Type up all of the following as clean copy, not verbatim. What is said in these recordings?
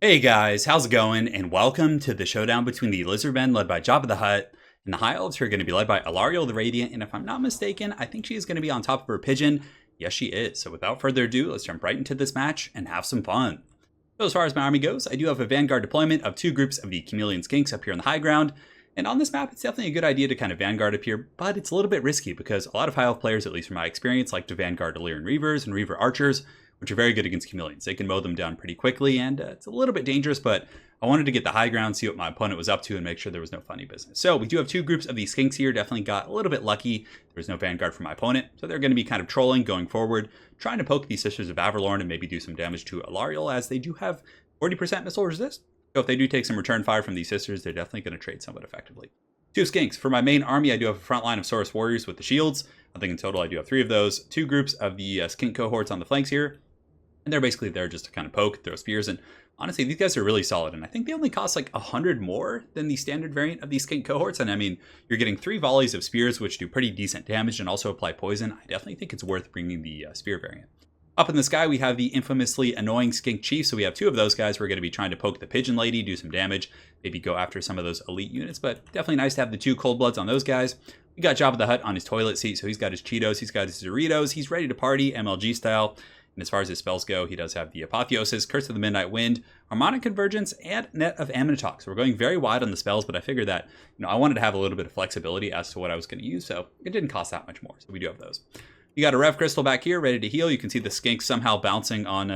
Hey guys, how's it going? And welcome to the showdown between the Lizardmen led by Jabba the Hutt and the High Elves who are going to be led by Alariel the Radiant. And if I'm not mistaken, I think she is going to be on top of her pigeon. Yes, she is. So without further ado, let's jump right into this match and have some fun. So as far as my army goes, I do have a vanguard deployment of two groups of the chameleon skinks up here on the high ground. And on this map, it's definitely a good idea to kind of vanguard up here, but it's a little bit risky because a lot of high elf players, at least from my experience, like to vanguard Illyrian Reavers and Reaver Archers, which are very good against chameleons. They can mow them down pretty quickly, and it's a little bit dangerous, but I wanted to get the high ground, see what my opponent was up to, and make sure there was no funny business. So we do have two groups of these skinks here. Definitely got a little bit lucky. There was no vanguard for my opponent, so they're going to be kind of trolling going forward, trying to poke these Sisters of Averlorn and maybe do some damage to Alariel, as they do have 40% missile resist. So if they do take some return fire from these Sisters, they're definitely going to trade somewhat effectively. Two skinks. For my main army, I do have a front line of Saurus warriors with the shields. I think in total I do have three of those. Two groups of the skink cohorts on the flanks here. And they're basically there just to kind of poke, throw spears, and honestly, these guys are really solid. And I think they only cost like 100 more than the standard variant of these skink cohorts. And I mean, you're getting 3 volleys of spears, which do pretty decent damage and also apply poison. I definitely think it's worth bringing the spear variant. Up in the sky, we have the infamously annoying skink chief. So we have two of those guys. We're going to be trying to poke the pigeon lady, do some damage, maybe go after some of those elite units. But definitely nice to have the two cold bloods on those guys. We got Jabba the Hutt on his toilet seat. So he's got his Cheetos, he's got his Doritos, he's ready to party MLG style. And as far as his spells go, he does have the Apotheosis, Curse of the Midnight Wind, Harmonic Convergence, and Net of Amnitox. So we're going very wide on the spells, but I figured that I wanted to have a little bit of flexibility as to what I was going to use, so it didn't cost that much more. So we do have those. You got a Rev Crystal back here, ready to heal. You can see the skink somehow bouncing on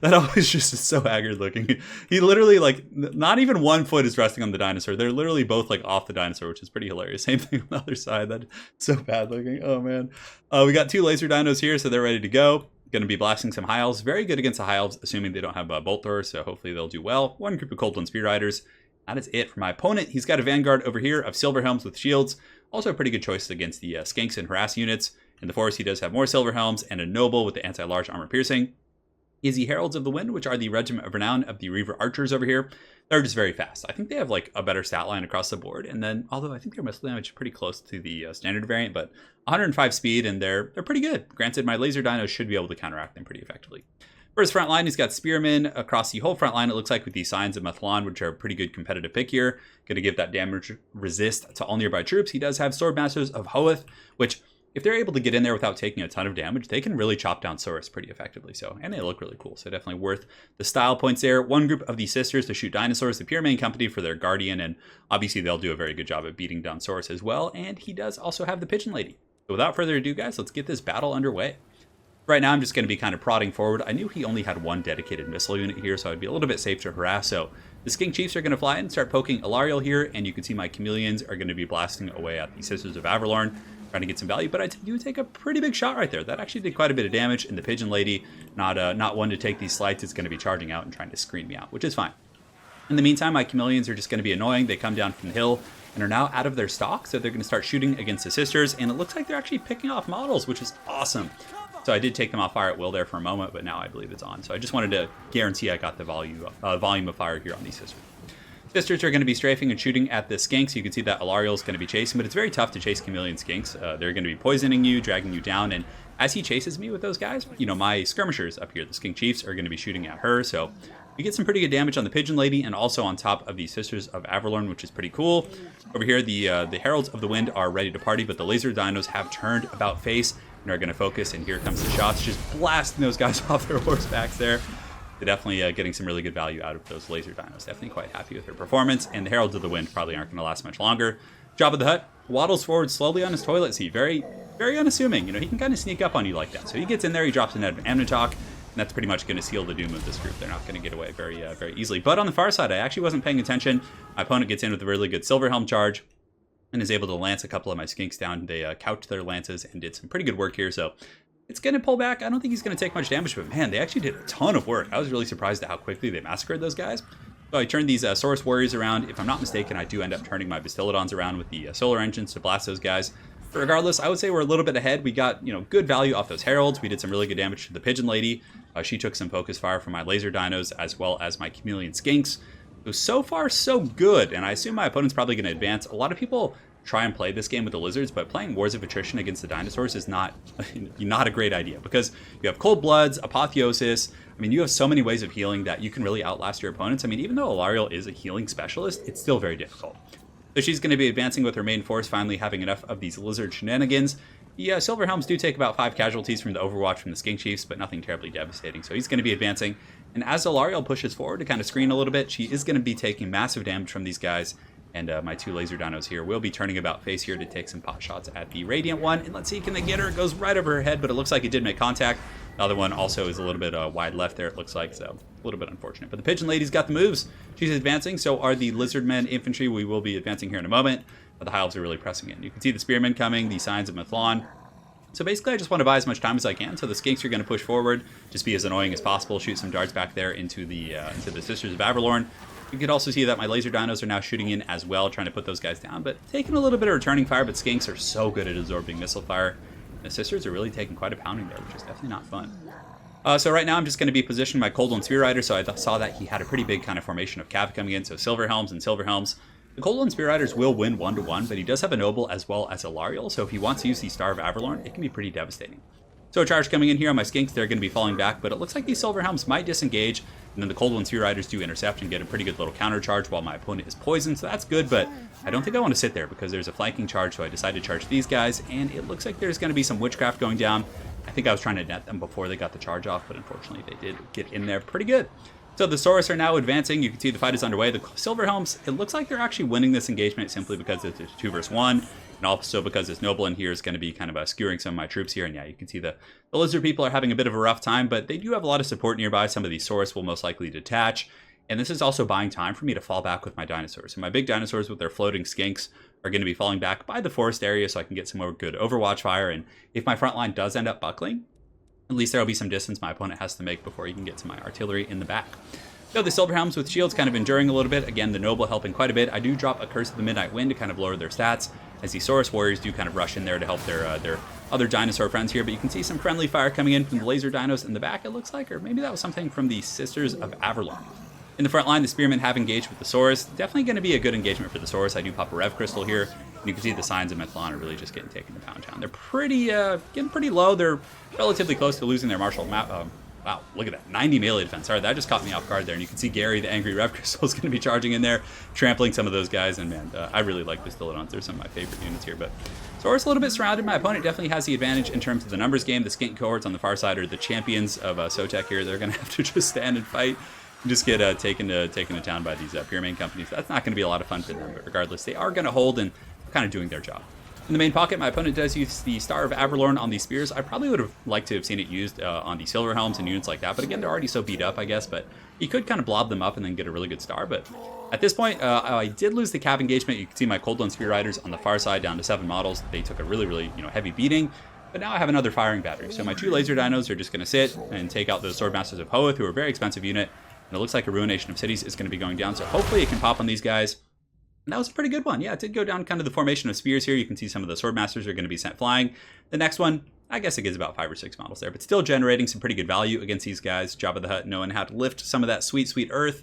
that always just is so haggard looking. He literally, like, not even 1 foot is resting on the dinosaur. They're literally both, like, off the dinosaur, which is pretty hilarious. Same thing on the other side. That's so bad looking. Oh, man. We got two laser dinos here, so they're ready to go. Going to be blasting some high elves. Very good against the high elves, assuming they don't have a bolt thrower, so hopefully they'll do well. One group of Coldland Spear Riders. That is it for my opponent. He's got a vanguard over here of Silver Helms with shields. Also a pretty good choice against the skinks and harass units. In the forest, he does have more Silver Helms and a Noble with the anti-large armor piercing. Is the Heralds of the Wind, which are the Regiment of Renown of the Reaver Archers over here. They're just very fast. I think they have like a better stat line across the board. And then, although I think their missile damage is pretty close to the standard variant, but 105 speed, and they're pretty good. Granted, my laser dinos should be able to counteract them pretty effectively. For his front line, he's got Spearmen across the whole front line, it looks like, with the Signs of Methlon, which are a pretty good competitive pick here. Going to give that damage resist to all nearby troops. He does have Swordmasters of Hoeth, which, if they're able to get in there without taking a ton of damage, they can really chop down Saurus pretty effectively. So, and they look really cool. So definitely worth the style points there. One group of the Sisters to shoot dinosaurs, the Pyramid Company for their Guardian. And obviously they'll do a very good job at beating down Saurus as well. And he does also have the Pigeon Lady. So without further ado, guys, let's get this battle underway. Right now, I'm just going to be kind of prodding forward. I knew he only had one dedicated missile unit here, so I'd be a little bit safe to harass. So the Skink Chiefs are going to fly in and start poking Alariel here. And you can see my Chameleons are going to be blasting away at the Sisters of Averlorn, trying to get some value, but I do take a pretty big shot right there. That actually did quite a bit of damage, and the Pigeon Lady, not one to take these slights, is going to be charging out and trying to screen me out, which is fine. In the meantime, my Chameleons are just going to be annoying. They come down from the hill and are now out of their stock, so they're going to start shooting against the Sisters, and it looks like they're actually picking off models, which is awesome. So I did take them off fire at will there for a moment, but now I believe it's on. So I just wanted to guarantee I got the volume of fire here on these Sisters. Sisters are going to be strafing and shooting at the skinks. You can see that Alariel is going to be chasing, but it's very tough to chase chameleon skinks. They're going to be poisoning you, dragging you down, and as he chases me with those guys, my skirmishers up here, the Skink Chiefs, are going to be shooting at her. So we get some pretty good damage on the Pigeon Lady and also on top of the Sisters of Averlorn, which is pretty cool. Over here, the Heralds of the Wind are ready to party, but the laser dinos have turned about face and are going to focus, and here comes the shots, just blasting those guys off their horsebacks there. They're definitely getting some really good value out of those laser dinos. Definitely quite happy with their performance, and the Heralds of the Wind probably aren't going to last much longer. Jabba the Hutt waddles forward slowly on his toilet seat. Very, very unassuming. He can kind of sneak up on you like that. So he gets in there, he drops a Net of Amnitox, and that's pretty much going to seal the doom of this group. They're not going to get away very easily. But on the far side, I actually wasn't paying attention. My opponent gets in with a really good Silver Helm charge and is able to lance a couple of my skinks down. They couched their lances and did some pretty good work here. So it's going to pull back. I don't think he's going to take much damage, but man, they actually did a ton of work. I was really surprised at how quickly they massacred those guys. So I turned these Saurus Warriors around. If I'm not mistaken, I do end up turning my Bastillodons around with the Solar Engines to blast those guys. But regardless, I would say we're a little bit ahead. We got, good value off those Heralds. We did some really good damage to the Pigeon Lady. She took some focus fire from my laser dinos as well as my Chameleon Skinks. So far, so good. And I assume my opponent's probably going to advance. A lot of people try and play this game with the lizards, but playing Wars of Attrition against the dinosaurs is not a great idea, because you have Cold Bloods, Apotheosis. I mean, you have so many ways of healing that you can really outlast your opponents. I mean, even though Alarielle is a healing specialist, it's still very difficult. So she's going to be advancing with her main force, finally having enough of these lizard shenanigans. Yeah, Silver Helms do take about 5 casualties from the Overwatch from the Skink Chiefs, but nothing terribly devastating. So he's going to be advancing. And as Alarielle pushes forward to kind of screen a little bit, she is going to be taking massive damage from these guys. And my 2 laser dinos here will be turning about face here to take some pot shots at the Radiant one. And let's see, can they get her? It goes right over her head, but it looks like it did make contact. The other one also is a little bit wide left there, it looks like, so a little bit unfortunate. But the Pigeon Lady's got the moves. She's advancing, so are the Lizardmen infantry. We will be advancing here in a moment, but the High Elves are really pressing in. You can see the Spearmen coming, the Signs of Mithlon. So basically, I just want to buy as much time as I can. So the Skinks are going to push forward, just be as annoying as possible, shoot some darts back there into the Sisters of Averlorn. You can also see that my laser dinos are now shooting in as well, trying to put those guys down, but taking a little bit of returning fire. But Skinks are so good at absorbing missile fire. The Sisters are really taking quite a pounding there, which is definitely not fun. So right now I'm just going to be positioning my Cold One Spear Rider, so I saw that he had a pretty big kind of formation of cav coming in, so Silver Helms and Silver Helms. The Cold One Spear Riders will win 1-1, but he does have a Noble as well as a Alarielle, so if he wants to use the Star of Averlorn, it can be pretty devastating. So a charge coming in here on my Skinks, they're going to be falling back, but it looks like these Silver Helms might disengage, and then the Cold One Spear Riders do intercept and get a pretty good little counter charge while my opponent is poisoned, so that's good, but I don't think I want to sit there because there's a flanking charge, so I decided to charge these guys, and it looks like there's going to be some witchcraft going down. I think I was trying to net them before they got the charge off, but unfortunately they did get in there pretty good. So the Saurus are now advancing. You can see the fight is underway. The Silver Helms, it looks like they're actually winning this engagement simply because it's 2 versus 1, and also because this Noble in here is going to be kind of skewering some of my troops here. And yeah, you can see the Lizard people are having a bit of a rough time, but they do have a lot of support nearby. Some of these Saurus will most likely detach. And this is also buying time for me to fall back with my dinosaurs. So my big dinosaurs with their floating Skinks are going to be falling back by the forest area so I can get some more good Overwatch fire. And if my front line does end up buckling, at least there will be some distance my opponent has to make before he can get to my artillery in the back. So the Silver Helms with shields kind of enduring a little bit. Again, the Noble helping quite a bit. I do drop a Curse of the Midnight Wind to kind of lower their stats, as the Saurus Warriors do kind of rush in there to help their other dinosaur friends here. But you can see some friendly fire coming in from the laser dinos in the back, it looks like, or maybe that was something from the Sisters of Averlorn. In the front line, the Spearmen have engaged with the Saurus. Definitely going to be a good engagement for the Saurus. I do pop a Rev Crystal here, and you can see the Signs of Mithlon are really just getting taken to Pound Town. They're getting pretty low. They're relatively close to losing their martial wow, look at that, 90 melee defense. Sorry, that just caught me off guard there. And you can see Gary, the angry Rev Crystal, is going to be charging in there, trampling some of those guys. And man, I really like the Stylodons. They're some of my favorite units here. But Saurus a little bit surrounded. My opponent definitely has the advantage in terms of the numbers game. The Skink cohorts on the far side are the champions of Sotek here. They're going to have to just stand and fight. Just get taken to town by these Pyramid companies. That's not going to be a lot of fun for them, but regardless, they are going to hold and kind of doing their job. In the main pocket, my opponent does use the Star of Averlorn on these spears. I probably would have liked to have seen it used on the Silver Helms and units like that, but again, they're already so beat up, I guess, but you could kind of blob them up and then get a really good star. But at this point, I did lose the cav engagement. You can see my Cold One Spear Riders on the far side down to 7 models. They took a really heavy beating. But now I have another firing battery. So my 2 laser dinos are just going to sit and take out those Swordmasters of Hoeth, who are a very expensive unit. And it looks like a Ruination of Cities is going to be going down. So hopefully it can pop on these guys. And that was a pretty good one. Yeah, it did go down kind of the formation of spears here. You can see some of the Swordmasters are going to be sent flying. The next one, I guess it gives about 5 or 6 models there, but still generating some pretty good value against these guys. Jabba the Hutt knowing how to lift some of that sweet, sweet earth.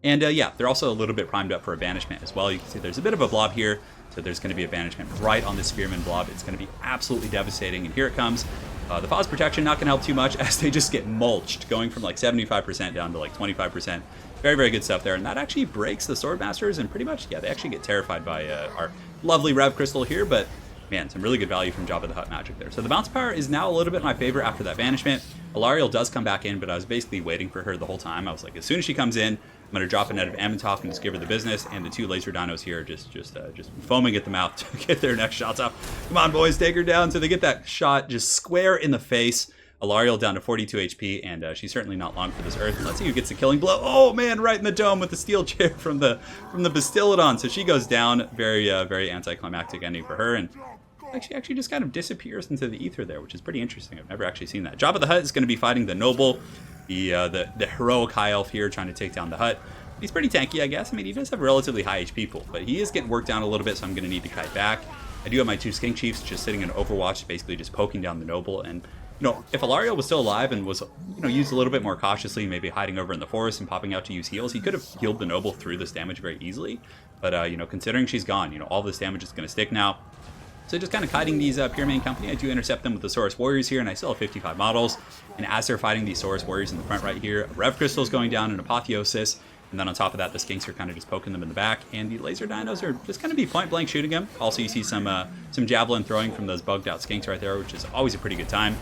And yeah, they're also a little bit primed up for a banishment as well. You can see there's a bit of a blob here. So there's going to be a banishment right on the Spearman blob. It's going to be absolutely devastating. And here it comes. The Foz protection not going to help too much as they just get mulched, going from like 75% down to like 25%. Very, very good stuff there. And that actually breaks the Swordmasters and pretty much, yeah, they actually get terrified by our lovely Rev Crystal here. But man, some really good value from Jabba the Hutt magic there. So the bounce power is now a little bit my favor after that banishment. Alarielle does come back in, but I was basically waiting for her the whole time. I was like, as soon as she comes in, I'm going to drop a net of Amatoff and just give her the business. And the 2 laser dinos here are just foaming at the mouth to get their next shots off. Come on, boys, take her down. So they get that shot just square in the face. Alarielle down to 42 HP, and she's certainly not long for this earth. And let's see who gets the killing blow. Oh man, right in the dome with the steel chair from the Bastillodon. So she goes down. Very anticlimactic ending for her. And she actually just kind of disappears into the ether there, which is pretty interesting. I've never actually seen that. Jabba the Hutt is going to be fighting the Noble, the heroic High Elf here, trying to take down the Hutt. He's pretty tanky, I guess. I mean, he does have a relatively high HP pool, but he is getting worked down a little bit, so I'm going to need to kite back. I do have my 2 Skink Chiefs just sitting in Overwatch, basically just poking down the Noble, and if Alariel was still alive and was, used a little bit more cautiously, maybe hiding over in the forest and popping out to use heals, he could have healed the noble through this damage very easily. But, considering she's gone, all this damage is going to stick now. So just kind of kiting these Pure Main Company, I do intercept them with the Saurus Warriors here, and I still have 55 models. And as they're fighting these Saurus Warriors in the front right here, Rev Crystal's going down, an Apotheosis, and then on top of that, the Skinks are kind of just poking them in the back, and the Laser Dinos are just going to be point-blank shooting them. Also, you see some Javelin throwing from those bugged-out Skinks right there, which is always a pretty good time.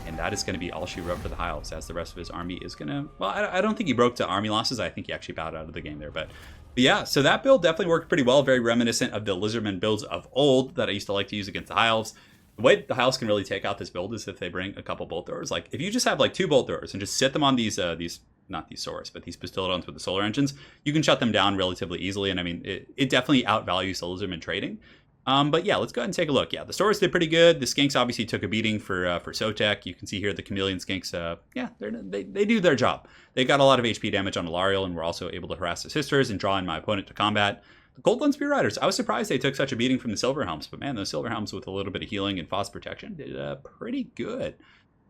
And that is going to be all she wrote for the High Elves, as the rest of his army is going to... Well, I don't think he broke to army losses. I think he actually bowed out of the game there, but yeah, so that build definitely worked pretty well. Very reminiscent of the Lizardmen builds of old that I used to like to use against the High Elves. The way the High Elves can really take out this build is if they bring a couple bolt throwers. Like, if you just have, like, 2 bolt throwers and just sit them on these not these Saurus, but these Pistolodons with the solar engines, you can shut them down relatively easily, and I mean, it definitely outvalues the Lizardmen trading. But yeah, let's go ahead and take a look. Yeah, the Saurus did pretty good. The Skinks obviously took a beating for Sotek. You can see here the Chameleon Skinks, yeah, they do their job. They got a lot of HP damage on Alariel, and were also able to harass the sisters and draw in my opponent to combat. The Goldland Spear Riders, I was surprised they took such a beating from the Silver Helms, but man, those Silver Helms with a little bit of healing and Frost protection did pretty good.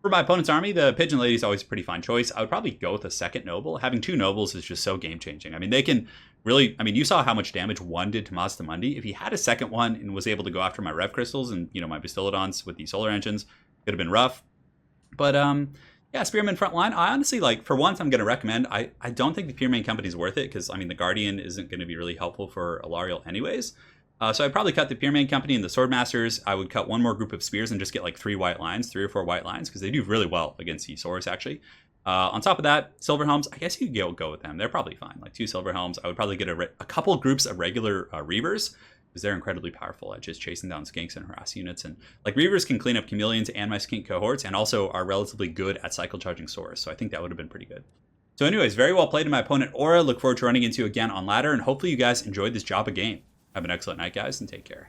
For my opponent's army, the Pigeon Lady is always a pretty fine choice. I would probably go with a second Noble. Having 2 Nobles is just so game-changing. I mean, they can really... I mean, you saw how much damage one did to Mazda Mundi. If he had a second one and was able to go after my Rev Crystals and, my Bastillodons with the Solar Engines, it could have been rough. But, yeah, Spearman Frontline, I honestly, for once, I'm going to recommend... I don't think the Pure Main Company is worth it, because, I mean, the Guardian isn't going to be really helpful for Alariel anyways. So I'd probably cut the Pure Main Company and the Swordmasters. I would cut one more group of spears and just get 3 white lines, 3 or 4 white lines, because they do really well against the Saurus, actually. On top of that, Silver Helms, I guess you could go with them. They're probably fine. 2 Silver Helms. I would probably get a couple groups of regular Reavers, because they're incredibly powerful at just chasing down Skinks and harass units. And Reavers can clean up Chameleons and my Skink cohorts, and also are relatively good at cycle charging Saurus. So I think that would have been pretty good. So anyways, very well played to my opponent Aura. Look forward to running into you again on ladder, and hopefully you guys enjoyed this Jabba game. Have an excellent night, guys, and take care.